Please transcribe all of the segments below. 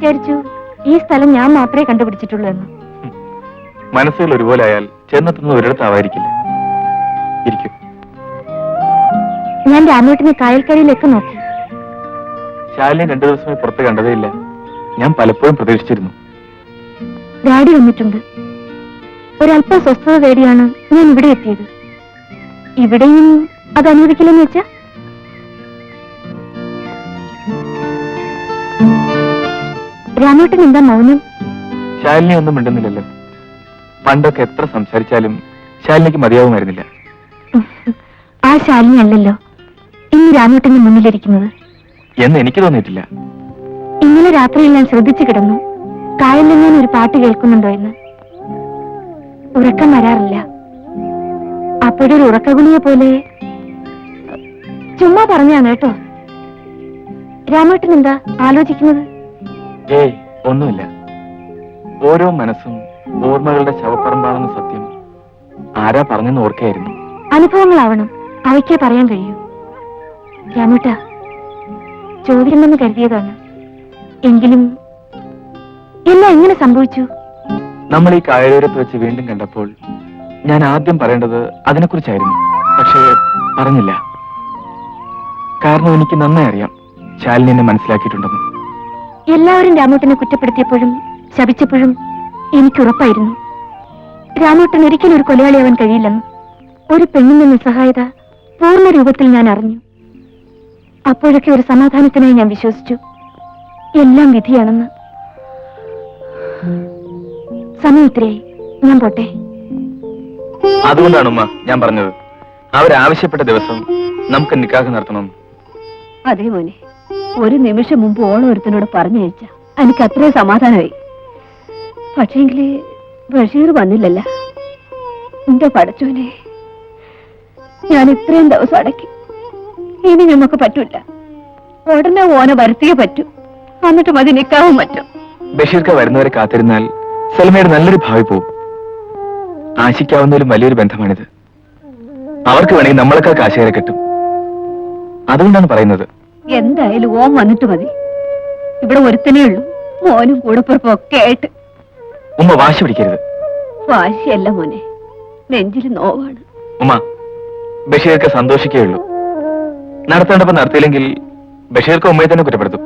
വിചാരിച്ചു ഈ സ്ഥലം ഞാൻ മാത്രമേ കണ്ടുപിടിച്ചിട്ടുള്ളൂ എന്ന്. മനസ്സുകൾ ഒരുപോലെ ആയാൽ ചെന്നെത്തുന്നത് ഒരിടത്താവായിരിക്കില്ല. ഇരിക്കും. ഞാൻ രാമേട്ടനെ കായൽക്കരയിലേക്ക് നോക്കി. ശാലിനെ 2 ദിവസമായി പുറത്ത് കണ്ടതേയില്ല. ഞാൻ പലപ്പോഴും പ്രതീക്ഷിച്ചിരുന്നു. ഡാഡി വന്നിട്ടുണ്ട്. ഒരല്പം സ്വസ്ഥത തേടിയാണ് ഞാൻ ഇവിടെ എത്തിയത്. ഇവിടെയും അത് അനുവദിക്കില്ലെന്ന് വെച്ചാ? രാമേട്ടൻ എന്താ മൗനം? ശാലിനി ഒന്നും മിണ്ടുന്നില്ലല്ലോ. പണ്ടൊക്കെ എത്ര സംസാരിച്ചാലും ശാലിനിക്ക് മതിയാവുമായിരുന്നില്ല. ആ ശാലിനി അല്ലല്ലോ ഇന്ന് രാമേട്ടന് മുന്നിലിരിക്കുന്നത് എന്ന് എനിക്ക് തോന്നിയിട്ടില്ല. ഇന്നലെ രാത്രിയിൽ ഞാൻ ശ്രദ്ധിച്ചു കിടന്നു, കായലിൽ ഞാൻ ഒരു പാട്ട് കേൾക്കുന്നുണ്ടോ എന്ന്. ഉറക്കം വരാറില്ല. അപ്പോഴൊരു ഉറക്കഗുളിയെ പോലെ. ചുമ്മാ പറഞ്ഞാണ് കേട്ടോ. രാമേട്ടൻ എന്താ ആലോചിക്കുന്നത്? ഏയ്, ഒന്നുമില്ല. ഓരോ മനസ്സും ഓർമ്മകളുടെ ശവപ്പറമ്പാണെന്ന സത്യം ആരാ പറഞ്ഞെന്ന് ഓർക്കയായിരുന്നു. അനുഭവങ്ങളാവണം, അവയ്ക്കേ പറയാൻ കഴിയൂ. രാമേട്ട, ചോദ്യമെന്ന് കരുതിയതാണ്. എങ്കിലും എല്ലാം എങ്ങനെ സംഭവിച്ചു? നമ്മൾ ഈ കായലോരത്ത് വെച്ച് വീണ്ടും കണ്ടപ്പോൾ ഞാൻ ആദ്യം പറയേണ്ടത് അതിനെക്കുറിച്ചായിരുന്നു. പക്ഷേ പറഞ്ഞില്ല. കാരണം എനിക്ക് നന്നായി അറിയാം ശാലിനി എന്നെ മനസ്സിലാക്കിയിട്ടുണ്ടെന്ന്. എല്ലാവരും രാമേട്ടനെ കുറ്റപ്പെടുത്തിയപ്പോഴും ശപിച്ചപ്പോഴും എനിക്കുറപ്പായിരുന്നു രാമേട്ടൻ ഒരിക്കലും ഒരു കൊലയാളിയാവാൻ കഴിയില്ലെന്ന്. ഒരു പെണ്ണിന്റെ നിസ്സഹായത പൂർണ്ണ രൂപത്തിൽ ഞാൻ അറിഞ്ഞു. അപ്പോഴൊക്കെ ഒരു സമാധാനത്തിനായി ഞാൻ വിശ്വസിച്ചു എല്ലാം വിധിയാണെന്ന്. സമയം ഇത്രയായി, ഞാൻ പോട്ടെ. അതുകൊണ്ടാണ് ഉമ്മ ഞാൻ പറഞ്ഞത് അവരാവശ്യപ്പെട്ട ദിവസം നമുക്ക് നിക്കാഹ് നടത്തണം. അതേ മോനെ, ഒരു നിമിഷം മുമ്പ് ഓളം ഒരുത്തനോട് പറഞ്ഞയച്ച എനിക്ക് അത്രയും സമാധാനമായി. പക്ഷേങ്കില് ബഷീർ വന്നില്ലല്ല. എന്റെ പടച്ചോനെ, ഞാൻ ഇത്രയും ദിവസം അടക്കി. ഇനി നമുക്ക് പറ്റൂല. ഉടനെ ഓനെ വരുത്തിയേ പറ്റൂ. എന്നിട്ട് മതി നിക്കാവും പറ്റും. ബഷീർക്ക് വരുന്നവരെ കാത്തിരുന്നാൽ സൽമയുടെ നല്ലൊരു ഭാവി പോവും. ആശിക്കാവുന്നതിലും വലിയൊരു ബന്ധമാണിത്. അവർക്ക് വേണമെങ്കിൽ നമ്മളൊക്കെ കാശേരെ കിട്ടും. അതുകൊണ്ടാണ് പറയുന്നത്. എന്തായാലും ഓൻ വന്നിട്ട് മതി. ഇവിടെ ഒരുത്തനേ ഉള്ളൂ, മോനും കൂടപ്പുറപ്പും ഒക്കെ ആയിട്ട്. ഉമ്മ വാശി പിടിക്കരുത്. വാശിയല്ല മോനെ, നെഞ്ചിൽ നോവാണ്. ഉമ്മ, ബഷീർക്ക് സന്തോഷിക്കുകയുള്ളൂ. നടത്തേണ്ടപ്പോ നടത്തിയില്ലെങ്കിൽ ബഷീർക്ക് ഉമ്മയെ തന്നെ കുറ്റപ്പെടുത്തും.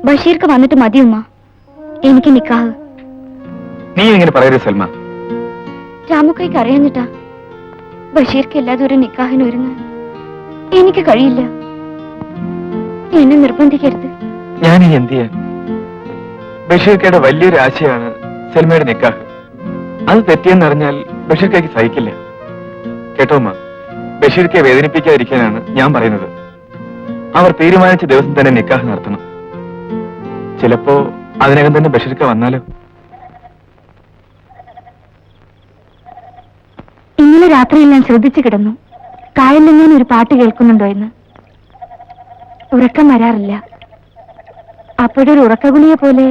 ബഷീർക്ക് വന്നിട്ട് മതി ഉമ്മ, എനിക്ക് നിക്കാഹ്. നീ എങ്ങനെ പറയരുത് സൽമ. രാമുക്കൈക്ക് അറിയാഞ്ഞിട്ടാ. ബഷീർക്ക് എല്ലാതും ഒരു നിക്കാഹിന് ഒരുങ്ങാൻ എനിക്ക് കഴിയില്ല. എന്നെ നിർബന്ധിക്കരുത്. ഞാൻ ഈ എന്ത് ചെയ്യാൻ? ബഷീർക്കയുടെ വലിയൊരു ആശയാണ് സൽമയുടെ നിക്കാഹ്. അത് തെറ്റിയെന്നറിഞ്ഞാൽ ബഷീർക്കയ്ക്ക് സഹിക്കില്ല. കേട്ടോ അമ്മ, ബഷീർക്കെ വേദനിപ്പിക്കാതിരിക്കാനാണ് ഞാൻ പറയുന്നത്. അവർ തീരുമാനിച്ച ദിവസം തന്നെ നിക്കാഹ് നടത്തണം. ചിലപ്പോ അതിനകം തന്നെ ബഷീർക്ക വന്നാലോ? ഇന്നലെ രാത്രിയിൽ ഞാൻ ശ്രദ്ധിച്ചു കിടന്നു, കായലിൽ ഞാൻ ഒരു പാട്ട് കേൾക്കുന്നുണ്ടോ എന്ന്. ഉറക്കം വരാറില്ല. അപ്പോഴൊരു ഉറക്കഗുളിയെ പോലെ.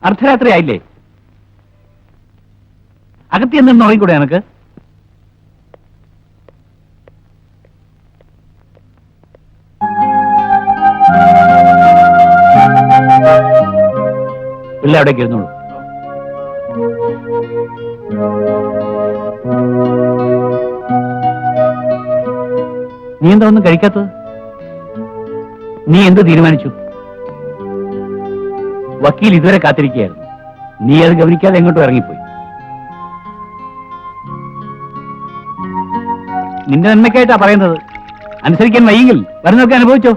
അർദ്ധരാത്രി ആയില്ലേ? അകത്തി എന്തെന്ന് ഉറങ്ങിക്കൂടെ എനക്ക്? ഇല്ല, അവിടേക്ക് ഇരുന്നോളൂ. നീ എന്താ ഒന്നും കഴിക്കാത്തത്? നീ എന്ത് തീരുമാനിച്ചു? വക്കീൽ ഇതുവരെ കാത്തിരിക്കുകയായിരുന്നു. നീ അത് ഗവനിക്കാതെ എങ്ങോട്ടും ഇറങ്ങിപ്പോയി. നിന്റെ നന്മയ്ക്കായിട്ടാ പറയുന്നത്. അനുസരിക്കാൻ വയ്യെങ്കിൽ വരുന്നൊക്കെ അനുഭവിച്ചോ.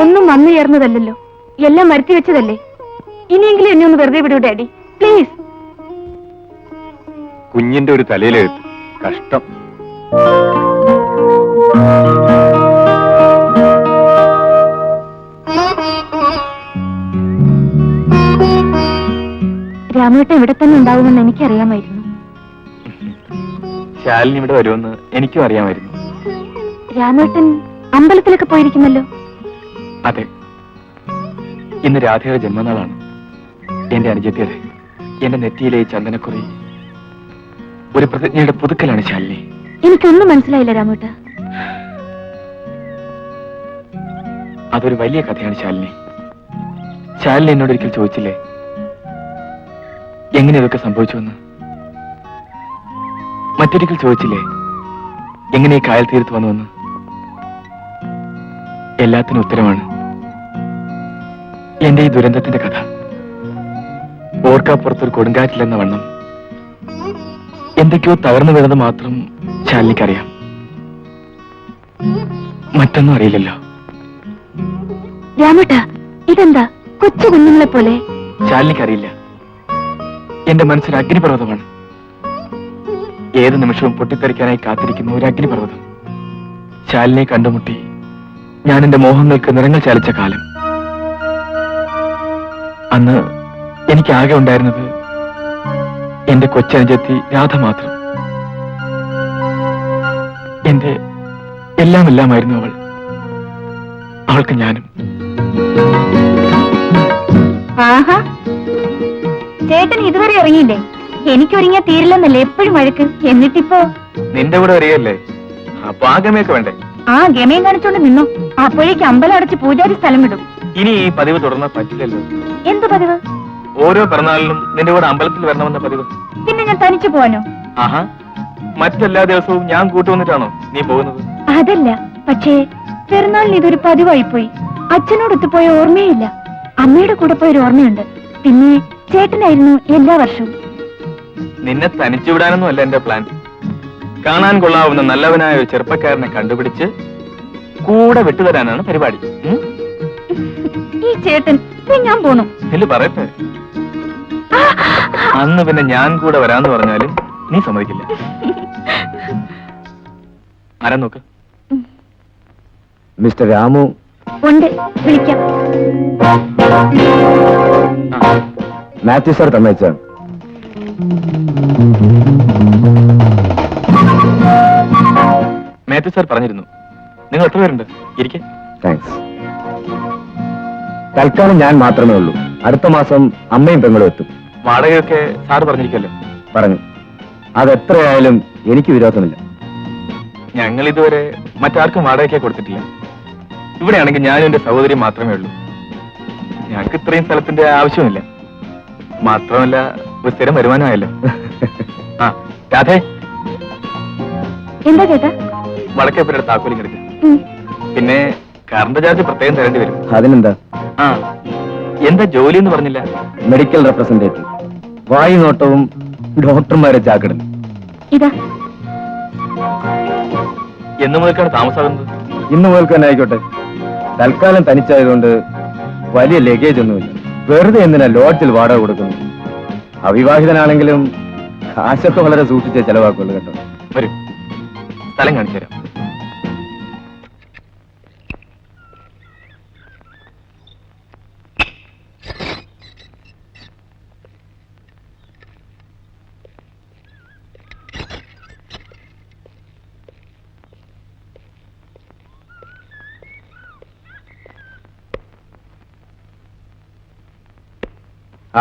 ഒന്നും വന്നു ചേർന്നതല്ലോ, എല്ലാം വരുത്തി വെച്ചതല്ലേ. ഇനിയെങ്കിലും എന്നെ ഒന്ന് വെറുതെ വിടൂ ഡാഡി, പ്ലീസ്. കുഞ്ഞിന്റെ ഒരു തലയിലെഴുത്ത്. കഷ്ടം. രാമേട്ടൻ ഇവിടെ തന്നെ ഉണ്ടാവുമെന്ന് എനിക്കറിയാമായിരുന്നു. ശാലിനി ഇവിടെ വരുമെന്ന് എനിക്കും അറിയാമായിരുന്നു. രാമേട്ടൻ അമ്പലത്തിലൊക്കെ പോയിരിക്കുന്നല്ലോ. അതെ, ഇന്ന് രാധയുടെ ജന്മനാളാണ്. എന്റെ അനുജത്തിയുടെ, എന്റെ നെറ്റിയിലെ ഈ ചന്ദനക്കുറി ഒരു പ്രതിജ്ഞയുടെ പുതുക്കലാണ് ശാലിനി. എനിക്കൊന്നും മനസ്സിലായില്ല രാമേട്ട. അതൊരു വലിയ കഥയാണ് ശാലിനി. ശാലിനി എന്നോട് ഒരിക്കൽ ചോദിച്ചില്ലേ എങ്ങനെ ഇതൊക്കെ സംഭവിച്ചുവെന്ന്? മറ്റൊരിക്കൽ ചോദിച്ചില്ലേ എങ്ങനെ ഈ കായൽ തീരത്ത് വന്നുവെന്ന്? എല്ലാത്തിനും ഉത്തരമാണ് എന്റെ ഈ ദുരന്തത്തിന്റെ കഥ. ഓർക്കാപ്പുറത്തൊരു കൊടുങ്കാറ്റില്ലെന്ന വണ്ണം എന്തൊക്കെയോ തകർന്നു വീണത് മാത്രം ശാലിനിക്കറിയാം. മറ്റൊന്നും അറിയില്ലല്ലോ. രാമേട്ട, ഇതെന്താ കൊച്ചു കുഞ്ഞുങ്ങളെ പോലെ? ശാലിനിക്കറിയില്ല. എന്റെ മനസ്സിൽ അഗ്നിപർവ്വതമാണ്. ഏത് നിമിഷവും പൊട്ടിത്തെറിക്കാനായി കാത്തിരിക്കുന്ന ഒരു അഗ്നിപർവ്വതം. ശാലിനിയെ കണ്ടുമുട്ടി ഞാൻ എന്റെ മോഹങ്ങൾക്ക് നിറങ്ങൾ ചാലിച്ച കാലം. അന്ന് എനിക്ക് ആകെ ഉണ്ടായിരുന്നത് എന്റെ കൊച്ചനുജത്തി രാധ മാത്രം. എന്റെ എല്ലാമായിരുന്നു അവൾ. അവൾക്ക് ഞാനും. ആഹാ, ചേട്ടൻ ഇതുവരെ ഇറങ്ങിയില്ലേ? എനിക്കൊരുങ്ങിയാ തീരില്ലെന്നല്ലേ എപ്പോഴും വഴക്ക്. എന്നിട്ടിപ്പോ നിന്റെ കൂടെ വരികയല്ലേ, അപ്പൊ ആ ഗമയൊക്കെ വേണ്ടേ? ആ ഗമയം കാണിച്ചോണ്ട് നിന്നോ. അപ്പോഴേക്ക് അമ്പലം അടച്ച് പൂജാരി സ്ഥലം വിടും. ഇനി ഈ പതിവ് തുടർന്നാൽ പറ്റില്ലല്ലോ. എന്ത് പതിവ്? ഓരോ പിറന്നാളിലും നിന്റെ കൂടെ അമ്പലത്തിൽ വരണമെന്ന പതിവ്. പിന്നെ ഞാൻ തനിച്ചു പോവാനോ? ആഹാ, മറ്റെല്ലാ ദിവസവും ഞാൻ കൂട്ടുവന്നിട്ടാണോ നീ പോകുന്നത്? അതല്ല, പക്ഷേ പെരുന്നാളിന് ഇതൊരു പതിവായിപ്പോയി. അച്ഛനോടൊത്ത് പോയ ഓർമ്മയില്ല. അമ്മയുടെ കൂടെ പോയൊരു ഓർമ്മയുണ്ട്. പിന്നെ ചേട്ടനായിരുന്നു എല്ലാ വർഷവും. നിന്നെ തനിച്ചു വിടാനൊന്നും അല്ല എന്റെ പ്ലാൻ. കാണാൻ കൊള്ളാവുന്ന നല്ലവനായ ഒരു ചെറുപ്പക്കാരനെ കണ്ടുപിടിച്ച് കൂടെ വിട്ടുതരാനാണ് പരിപാടി. ഈ ചേട്ടൻ ഞാൻ പോന്നു. ഇല്ല, പറയട്ടെ. അന്ന് പിന്നെ ഞാൻ കൂടെ വരാന്ന് പറഞ്ഞാലും നീ സമ്മതിക്കില്ല. ആരാ നോക്ക്. മിസ്റ്റർ രാമു ഉണ്ട്, വിളിക്കാം. മാത്യു സാർ തന്നയച്ചാണ്. മാത്യു സാർ പറഞ്ഞിരുന്നു. നിങ്ങൾ എത്ര പേരുണ്ട്? ഇരിക്കെ. താങ്ക്സ്. തൽക്കാലം ഞാൻ മാത്രമേ ഉള്ളൂ. അടുത്ത മാസം അമ്മയും പെങ്ങളും എത്തും. വാടകയൊക്കെ സാറ് പറഞ്ഞിരിക്കല്ലോ. പറഞ്ഞു. അതെത്രയായാലും എനിക്ക് വിരോധമില്ല. ഞങ്ങൾ ഇതുവരെ മറ്റാർക്കും വാടകയ്ക്ക് കൊടുത്തിട്ടില്ല. ഇവിടെയാണെങ്കിൽ ഞാനും എന്റെ സഹോദരി മാത്രമേ ഉള്ളൂ. ഞങ്ങൾക്ക് ഇത്രയും സ്ഥലത്തിന്റെ ആവശ്യമില്ല. മാത്രമല്ല ഒരു സ്ഥിരം വരുമാനമായല്ലോ. ആ രാധേ, എന്താ ചേട്ടാ? വടക്കേപ്പുരയുടെ താക്കോലിങ് എടുക്കുക. പിന്നെ കറണ്ട് ചാർജ് പ്രത്യേകം തരേണ്ടി വരും. അതിനെന്താ? ആ, എന്താ ജോലി എന്ന് പറഞ്ഞില്ല? Medical representative. വായു നോട്ടവും ഡോക്ടർമാരെ ചാക്കിടും. ഇതാ. എന്നു മുതൽക്കാണ് താമസാകുന്നത്? ഇന്ന് മുതൽക്ക് തന്നെ ആയിക്കോട്ടെ. തൽക്കാലം തനിച്ചായതുകൊണ്ട് വലിയ ലഗേജ് ഒന്നുമില്ല. വെറുതെ എന്തിനാ ലോഡ്ജിൽ വാടക കൊടുക്കുന്നു? അവിവാഹിതനാണെങ്കിലും കാശൊക്കെ വളരെ സൂക്ഷിച്ചേ ചെലവാക്കുള്ളൂ കേട്ടോ. വരൂ, സ്ഥലം കാണിച്ചു തരാം.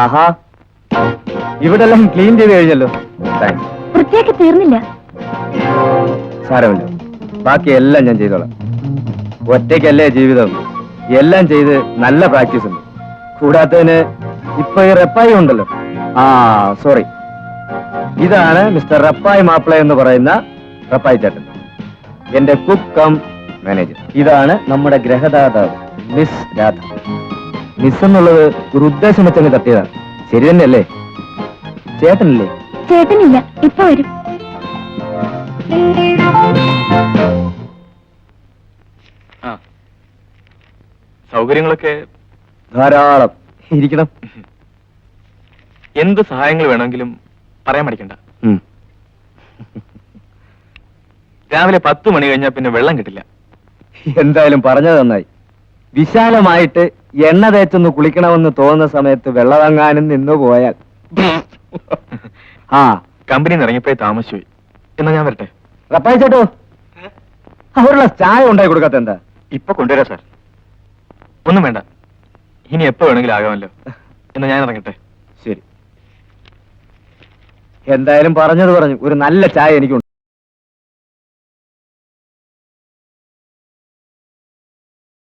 ആഹാ, ഇവിടെല്ലാം ക്ലീൻ ചെയ്ത് കഴിഞ്ഞല്ലോ. താങ്ക്സ്. വൃത്തിയാക്കി തീർന്നില്ല. സാരമില്ല, ബാക്കി എല്ലാം ഞാൻ ചെയ്തോളാം. ഒറ്റയ്ക്കല്ലേ ജീവിതം. എല്ലാം ചെയ്ത് നല്ല പ്രാക്ടീസ് ഉണ്ട്. കൂടാത്തതിന് ഇപ്പൊ ഈ റപ്പായി ഉണ്ടല്ലോ. ആ സോറി, ഇതാണ് മിസ്റ്റർ റപ്പായി മാപ്പിള എന്ന് പറയുന്ന റപ്പായി ചേട്ടൻ, എന്റെ കുക്ക് കം മാനേജർ. ഇതാണ് നമ്മുടെ ഗ്രഹദാതാവ് മിസ് രാധ. മിസ് എന്നുള്ളത് ഒരു ഉദ്ദേശം വെച്ചങ്ങ് തട്ടിയതാണ്. ശരി തന്നെയല്ലേ? ചേട്ടനല്ലേ? ചേട്ടനില്ല, ഇപ്പൊ വരും. ആ, സൗകര്യങ്ങളൊക്കെ ധാരാളം. ഇരിക്കണം. എന്ത് സഹായങ്ങൾ വേണമെങ്കിലും പറയാൻ മടിക്കണ്ട. രാവിലെ 10 മണി കഴിഞ്ഞാൽ പിന്നെ വെള്ളം കിട്ടില്ല. എന്തായാലും പറഞ്ഞത് നന്നായി. വിശാലമായിട്ട് എണ്ണ തേച്ചൊന്ന് കുളിക്കണമെന്ന് തോന്നുന്ന സമയത്ത് വെള്ളമങ്ങാനും നിന്നു പോയാൽ. ആ, കമ്പനിയിൽ നിന്ന് ഇറങ്ങിയപ്പോഴേ താമസിച്ചുപോയി. എന്നാ ഞാൻ വരട്ടെ. റപ്പായി ചേട്ടോ, അവരുള്ള ചായ ഉണ്ടാക്കി കൊടുക്കാത്ത എന്താ? ഇപ്പൊ കൊണ്ടുവരാം സാർ. ഒന്നും വേണ്ട, ഇനി എപ്പോ വേണമെങ്കിലും ആകാമല്ലോ. എന്നാ ഞാൻ ഇറങ്ങട്ടെ. ശരി, എന്തായാലും പറഞ്ഞത് പറഞ്ഞു. ഒരു നല്ല ചായ എനിക്ക്